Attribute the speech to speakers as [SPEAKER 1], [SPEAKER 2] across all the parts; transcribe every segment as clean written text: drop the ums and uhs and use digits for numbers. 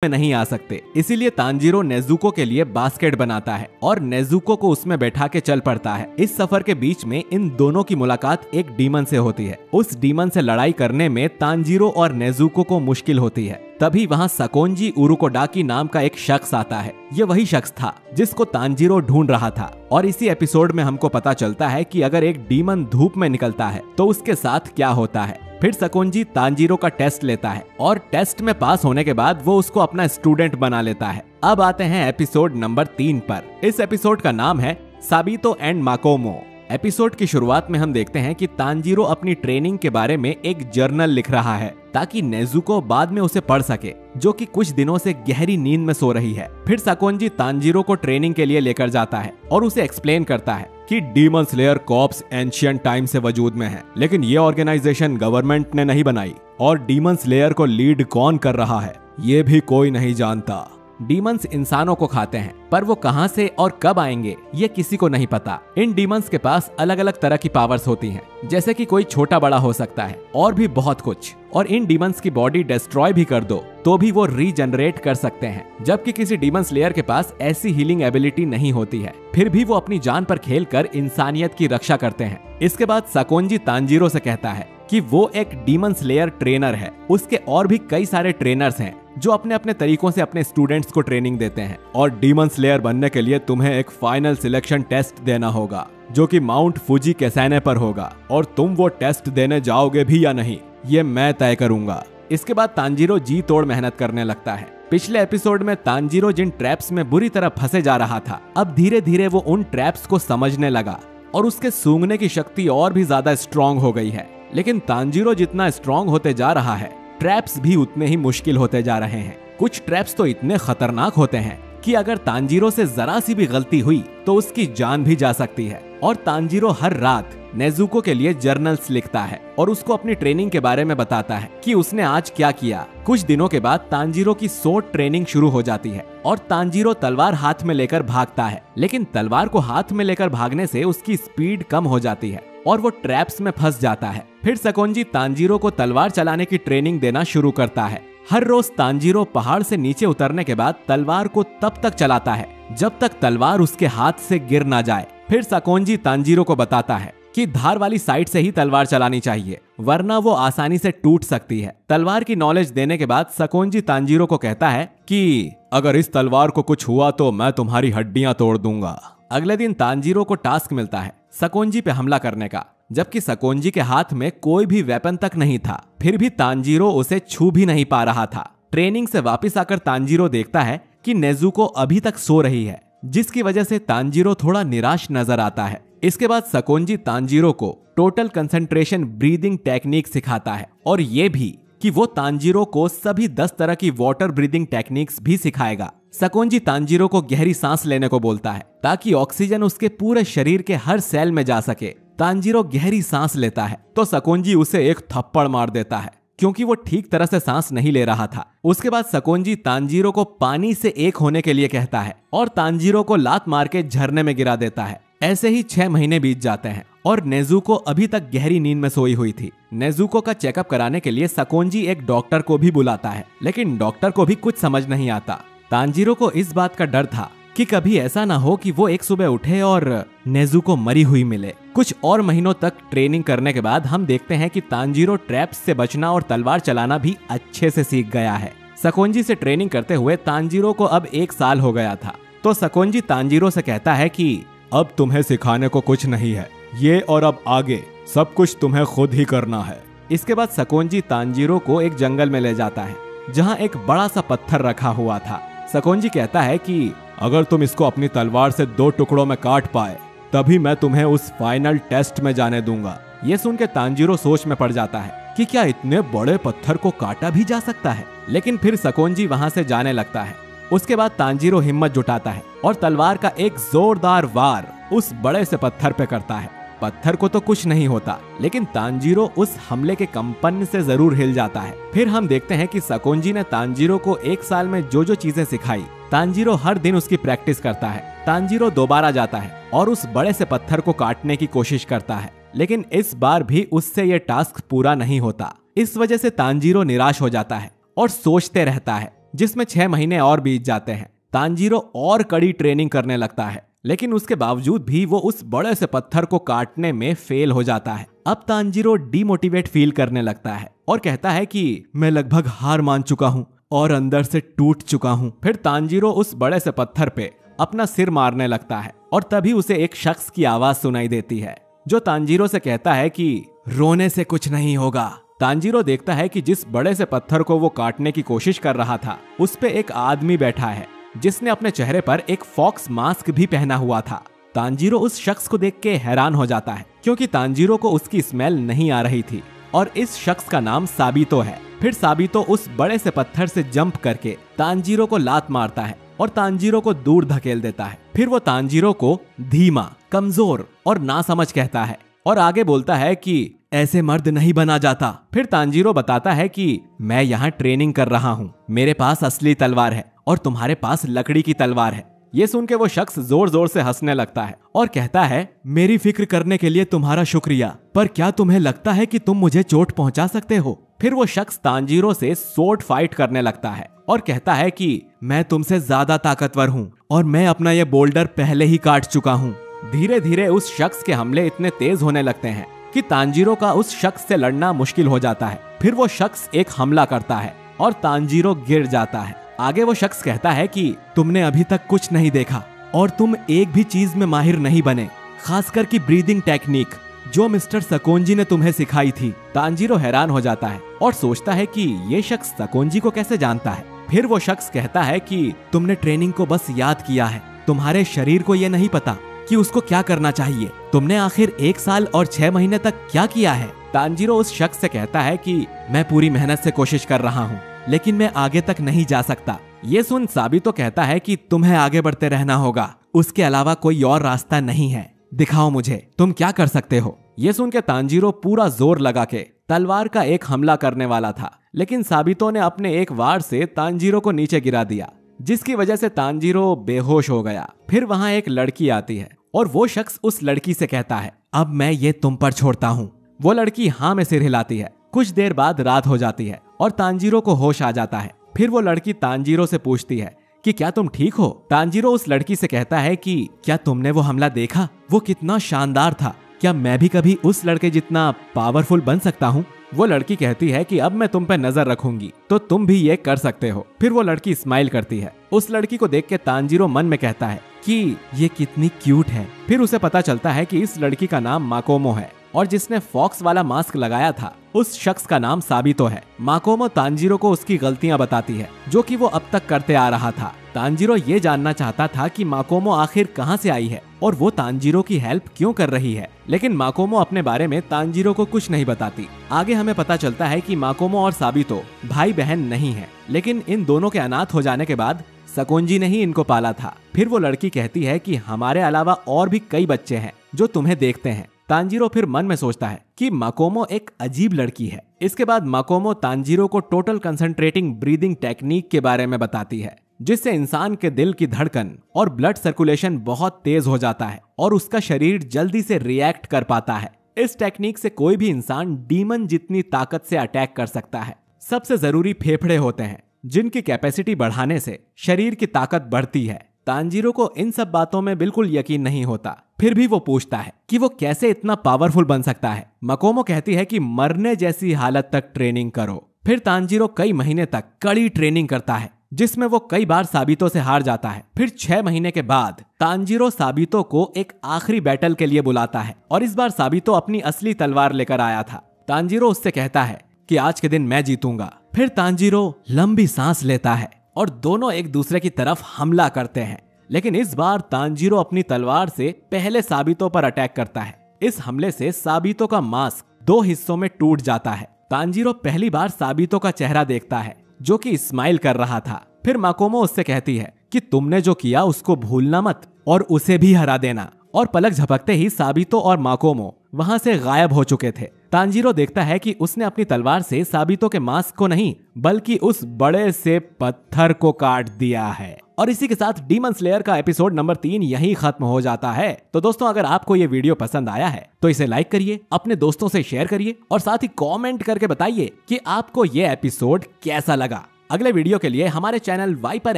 [SPEAKER 1] में नहीं आ सकते। इसीलिए तांजीरो नेजुको के लिए बास्केट बनाता है और नेजुको को उसमें बैठा के चल पड़ता है। इस सफर के बीच में इन दोनों की मुलाकात एक डीमन से होती है। उस डीमन से लड़ाई करने में तांजीरो और नेजुको को मुश्किल होती है। तभी वहाँ सकोंजी उरुकोडाकी नाम का एक शख्स आता है। ये वही शख्स था जिसको तांजीरो ढूंढ रहा था। और इसी एपिसोड में हमको पता चलता है कि अगर एक डीमन धूप में निकलता है तो उसके साथ क्या होता है। फिर सकोंजी तांजीरो का टेस्ट लेता है और टेस्ट में पास होने के बाद वो उसको अपना स्टूडेंट बना लेता है। अब आते हैं एपिसोड नंबर 3 पर। इस एपिसोड का नाम है साबितो एंड माकोमो। एपिसोड की शुरुआत में हम देखते हैं कि तांजीरो अपनी ट्रेनिंग के बारे में एक जर्नल लिख रहा है ताकि नेजुको बाद में उसे पढ़ सके, जो कि कुछ दिनों से गहरी नींद में सो रही है। फिर सकोंजी तांजीरो को ट्रेनिंग के लिए लेकर जाता है और उसे एक्सप्लेन करता है कि demon slayer corps ancient time से वजूद में है, लेकिन ये ऑर्गेनाइजेशन गवर्नमेंट ने नहीं बनाई और डीमन स्लेयर को लीड कौन कर रहा है ये भी कोई नहीं जानता। डीमंस इंसानों को खाते हैं, पर वो कहां से और कब आएंगे ये किसी को नहीं पता। इन डीमंस के पास अलग अलग तरह की पावर्स होती हैं, जैसे कि कोई छोटा बड़ा हो सकता है और भी बहुत कुछ। और इन डीमंस की बॉडी डिस्ट्रॉय भी कर दो तो भी वो रीजनरेट कर सकते हैं, जबकि किसी डीमन स्लेयर के पास ऐसी हीलिंग एबिलिटी नहीं होती है। फिर भी वो अपनी जान पर खेलकर इंसानियत की रक्षा करते हैं। इसके बाद सकोंजी तांजीरो से कहता है कि वो एक डीमन स्लेयर ट्रेनर है। उसके और भी कई सारे ट्रेनर्स हैं जो अपने अपने तरीकों से अपने स्टूडेंट्स को ट्रेनिंग देते हैं। और डीमन स्लेयर बनने के लिए तुम्हें एक फाइनल सिलेक्शन टेस्ट देना होगा, जो कि माउंट फुजी कैसाने पर होगा। और तुम वो टेस्ट देने जाओगे भी या नहीं ये मैं तय करूंगा। इसके बाद तांजीरो जी तोड़ मेहनत करने लगता है। पिछले एपिसोड में तांजीरो जिन ट्रैप्स में बुरी तरह फंसे जा रहा था, अब धीरे धीरे वो उन ट्रैप्स को समझने लगा और उसके सूंघने की शक्ति और भी ज्यादा स्ट्रॉन्ग हो गई है। लेकिन तांजीरो जितना स्ट्रॉन्ग होते जा रहा है, ट्रैप्स भी उतने ही मुश्किल होते जा रहे हैं। कुछ ट्रैप्स तो इतने खतरनाक होते हैं कि अगर तांजीरो से जरा सी भी गलती हुई तो उसकी जान भी जा सकती है। और तांजीरो हर रात नेजुको के लिए जर्नल्स लिखता है और उसको अपनी ट्रेनिंग के बारे में बताता है कि उसने आज क्या किया। कुछ दिनों के बाद तांजीरो की सोर्ड ट्रेनिंग शुरू हो जाती है और तांजीरो तलवार हाथ में लेकर भागता है, लेकिन तलवार को हाथ में लेकर भागने से उसकी स्पीड कम हो जाती है और वो ट्रैप्स में फंस जाता है। फिर सकोंजी तांजीरो को तलवार चलाने की ट्रेनिंग देना शुरू करता है। हर रोज तांजीरो पहाड़ से नीचे उतरने के बाद तलवार को तब तक चलाता है जब तक तलवार उसके हाथ से गिर ना जाए। फिर सकोंजी तांजीरो को बताता है कि धार वाली साइड से ही तलवार चलानी चाहिए, वरना वो आसानी से टूट सकती है। तलवार की नॉलेज देने के बाद सकोंजी तांजीरो को कहता है कि अगर इस तलवार को कुछ हुआ तो मैं तुम्हारी हड्डियां तोड़ दूंगा। अगले दिन तांजीरो को टास्क मिलता है सकोंजी पे हमला करने का, जबकि सकोंजी के हाथ में कोई भी वेपन तक नहीं था। फिर भी तांजीरो उसे छू भी नहीं पा रहा था। ट्रेनिंग से वापस आकर तांजीरो देखता है कि नेजुको अभी तक सो रही है, जिसकी वजह से तांजीरो थोड़ा निराश नजर आता है। इसके बाद सकोंजी तांजीरो को टोटल कंसंट्रेशन ब्रीदिंग टेक्निक सिखाता है और ये भी कि वो तांजीरो को सभी 10 तरह की वाटर ब्रीदिंग टेक्निक्स भी सिखाएगा। सकोंजी तांजीरो को गहरी सांस लेने को बोलता है ताकि ऑक्सीजन उसके पूरे शरीर के हर सेल में जा सके। तांजीरो गहरी सांस लेता है तो सकोंजी उसे एक थप्पड़ मार देता है, क्योंकि वो ठीक तरह से सांस नहीं ले रहा था। उसके बाद सकोंजी तांजीरो को पानी से एक होने के लिए कहता है और तांजीरो को लात मार के झरने में गिरा देता है। ऐसे ही 6 महीने बीत जाते हैं और नेजुको अभी तक गहरी नींद में सोई हुई थी। नेजुको का चेकअप कराने के लिए सकोंजी एक डॉक्टर को भी बुलाता है, लेकिन डॉक्टर को भी कुछ समझ नहीं आता। तांजीरो को इस बात का डर था कि कभी ऐसा ना हो कि वो एक सुबह उठे और नेजुको मरी हुई मिले। कुछ और महीनों तक ट्रेनिंग करने के बाद हम देखते हैं कि तांजीरो ट्रैप्स से बचना और तलवार चलाना भी अच्छे से सीख गया है। सकोंजी से ट्रेनिंग करते हुए तांजीरो को अब 1 साल हो गया था। तो सकोंजी तांजीरो से कहता है कि अब तुम्हें सिखाने को कुछ नहीं है, ये और अब आगे सब कुछ तुम्हें खुद ही करना है। इसके बाद सकोंजी तांजीरो को एक जंगल में ले जाता है जहाँ एक बड़ा सा पत्थर रखा हुआ था। सकोंजी कहता है कि अगर तुम इसको अपनी तलवार से 2 टुकड़ों में काट पाए तभी मैं तुम्हें उस फाइनल टेस्ट में जाने दूंगा। ये सुन के तांजीरो सोच में पड़ जाता है कि क्या इतने बड़े पत्थर को काटा भी जा सकता है, लेकिन फिर सकोंजी वहां से जाने लगता है। उसके बाद तांजीरो हिम्मत जुटाता है और तलवार का एक जोरदार वार उस बड़े से पत्थर पे करता है। पत्थर को तो कुछ नहीं होता, लेकिन तांजीरो उस हमले के कंपन से जरूर हिल जाता है। फिर हम देखते हैं कि सकोंजी ने तांजीरो को 1 साल में जो जो चीजें सिखाई, तांजीरो हर दिन उसकी प्रैक्टिस करता है। तांजीरो दोबारा जाता है और उस बड़े से पत्थर को काटने की कोशिश करता है, लेकिन इस बार भी उससे ये टास्क पूरा नहीं होता। इस वजह से तांजीरो निराश हो जाता है और सोचते रहता है जिसमें 6 महीने और बीत जाते हैं। तांजीरो और कड़ी ट्रेनिंग करने लगता है, लेकिन उसके बावजूद भी वो उस बड़े से पत्थर को काटने में फेल हो जाता है। अब तांजीरो डीमोटिवेट फील करने लगता है और कहता है कि मैं लगभग हार मान चुका हूँ और अंदर से टूट चुका हूँ। फिर तांजीरो उस बड़े से पत्थर पे अपना सिर मारने लगता है और तभी उसे एक शख्स की आवाज सुनाई देती है जो तांजीरो से कहता है कि रोने से कुछ नहीं होगा। तांजीरो देखता है कि जिस बड़े से पत्थर को वो काटने की कोशिश कर रहा था उस पे एक आदमी बैठा है जिसने अपने चेहरे पर एक फॉक्स मास्क भी पहना हुआ था। तांजीरो उस शख्स को देख के हैरान हो जाता है क्योंकि तांजीरो को उसकी स्मेल नहीं आ रही थी और इस शख्स का नाम साबितो है। फिर साबितो उस बड़े से पत्थर से जंप करके तांजीरो को लात मारता है और तांजीरो को दूर धकेल देता है। फिर वो तांजीरो को धीमा, कमजोर और नासमझ कहता है और आगे बोलता है कि ऐसे मर्द नहीं बना जाता। फिर तांजीरो बताता है कि मैं यहाँ ट्रेनिंग कर रहा हूँ, मेरे पास असली तलवार है और तुम्हारे पास लकड़ी की तलवार है। ये सुन के वो शख्स जोर जोर से हंसने लगता है और कहता है मेरी फिक्र करने के लिए तुम्हारा शुक्रिया, पर क्या तुम्हें लगता है कि तुम मुझे चोट पहुंचा सकते हो? फिर वो शख्स तांजीरो से सोर्ड फाइट करने लगता है और कहता है कि मैं तुमसे ज्यादा ताकतवर हूँ और मैं अपना ये बोल्डर पहले ही काट चुका हूँ। धीरे धीरे उस शख्स के हमले इतने तेज होने लगते हैं कि तांजीरो का उस शख्स से लड़ना मुश्किल हो जाता है। फिर वो शख्स एक हमला करता है और तांजीरो गिर जाता है। आगे वो शख्स कहता है कि तुमने अभी तक कुछ नहीं देखा और तुम एक भी चीज में माहिर नहीं बने, खासकर की ब्रीदिंग टेक्निक जो मिस्टर सकोंजी ने तुम्हें सिखाई थी। तांजीरो हैरान हो जाता है और सोचता है कि ये शख्स सकोंजी को कैसे जानता है। फिर वो शख्स कहता है कि तुमने ट्रेनिंग को बस याद किया है, तुम्हारे शरीर को ये नहीं पता कि उसको क्या करना चाहिए। तुमने आखिर 1 साल और 6 महीने तक क्या किया है? तांजीरो उस शख्स से कहता है कि मैं पूरी मेहनत से कोशिश कर रहा हूँ, लेकिन मैं आगे तक नहीं जा सकता। ये सुन साबितो कहता है कि तुम्हें आगे बढ़ते रहना होगा, उसके अलावा कोई और रास्ता नहीं है। दिखाओ मुझे तुम क्या कर सकते हो। ये सुन के तांजीरो पूरा जोर लगा के तलवार का एक हमला करने वाला था, लेकिन साबितो ने अपने एक वार से तांजीरो को नीचे गिरा दिया, जिसकी वजह से तांजीरो बेहोश हो गया। फिर वहां एक लड़की आती है और वो शख्स उस लड़की से कहता है अब मैं ये तुम पर छोड़ता हूँ। वो लड़की हाँ में सिर हिलाती है। कुछ देर बाद रात हो जाती है और तांजीरो को होश आ जाता है। फिर वो लड़की तांजीरो से पूछती है कि क्या तुम ठीक हो? तांजीरो उस लड़की से कहता है कि क्या तुमने वो हमला देखा? वो कितना शानदार था। क्या मैं भी कभी उस लड़के जितना पावरफुल बन सकता हूँ? वो लड़की कहती है कि अब मैं तुम पे नजर रखूंगी तो तुम भी ये कर सकते हो। फिर वो लड़की स्माइल करती है। उस लड़की को देख के तांजीरो मन में कहता है कि ये कितनी क्यूट है। फिर उसे पता चलता है कि इस लड़की का नाम माकोमो है और जिसने फॉक्स वाला मास्क लगाया था उस शख्स का नाम साबितो है। माकोमो तांजीरो को उसकी गलतियां बताती है जो कि वो अब तक करते आ रहा था। तांजीरो ये जानना चाहता था कि माकोमो आखिर कहां से आई है और वो तांजीरो की हेल्प क्यों कर रही है, लेकिन माकोमो अपने बारे में तांजीरो को कुछ नहीं बताती। आगे हमें पता चलता है कि माकोमो और साबितो भाई बहन नहीं है, लेकिन इन दोनों के अनाथ हो जाने के बाद सकोंजी ने ही इनको पाला था। फिर वो लड़की कहती है कि हमारे अलावा और भी कई बच्चे हैं जो तुम्हें देखते हैं। तांजीरो फिर मन में सोचता है कि माकोमो एक अजीब लड़की है। इसके बाद माकोमो तांजीरो को टोटल कंसंट्रेटिंग ब्रीदिंग टेक्निक के बारे में बताती है, जिससे इंसान के दिल की धड़कन और ब्लड सर्कुलेशन बहुत तेज हो जाता है और उसका शरीर जल्दी से रिएक्ट कर पाता है। इस टेक्निक से कोई भी इंसान डीमन जितनी ताकत से अटैक कर सकता है। सबसे जरूरी फेफड़े होते हैं जिनकी कैपेसिटी बढ़ाने से शरीर की ताकत बढ़ती है। तांजीरो को इन सब बातों में बिल्कुल यकीन नहीं होता, फिर भी वो पूछता है कि वो कैसे इतना पावरफुल बन सकता है। माकोमो कहती है कि मरने जैसी हालत तक ट्रेनिंग करो। फिर तांजीरो कई महीने तक कड़ी ट्रेनिंग करता है, जिसमें वो कई बार साबितो से हार जाता है। फिर 6 महीने के बाद तांजीरो साबितो को एक आखिरी बैटल के लिए बुलाता है और इस बार साबितो अपनी असली तलवार लेकर आया था। तांजीरो उससे कहता है कि आज के दिन मैं जीतूंगा। फिर तांजीरो लंबी सांस लेता है और दोनों एक दूसरे की तरफ हमला करते हैं, लेकिन इस बार तांजीरो अपनी तलवार से पहले साबितो पर अटैक करता है। इस हमले से साबितो का मास्क 2 हिस्सों में टूट जाता है। तांजीरो पहली बार साबितो का चेहरा देखता है जो कि स्माइल कर रहा था। फिर माकोमो उससे कहती है कि तुमने जो किया उसको भूलना मत और उसे भी हरा देना। और पलक झपकते ही साबितो और माकोमो वहां से गायब हो चुके थे। तांजीरो देखता है कि उसने अपनी तलवार से साबितो के मास्क को नहीं बल्कि उस बड़े से पत्थर को काट दिया है। और इसी के साथ डीमन स्लेयर का एपिसोड नंबर 3 यही खत्म हो जाता है। तो दोस्तों, अगर आपको ये वीडियो पसंद आया है तो इसे लाइक करिए, अपने दोस्तों से शेयर करिए और साथ ही कमेंट करके बताइए कि आपको ये एपिसोड कैसा लगा। अगले वीडियो के लिए हमारे चैनल वाइपर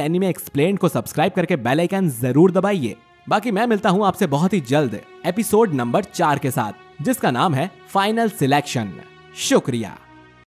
[SPEAKER 1] एनिमे एक्सप्लेन्ड को सब्सक्राइब करके बेल आइकन जरूर दबाइए। बाकी मैं मिलता हूँ आपसे बहुत ही जल्द एपिसोड नंबर 4 के साथ, जिसका नाम है फाइनल सिलेक्शन। शुक्रिया।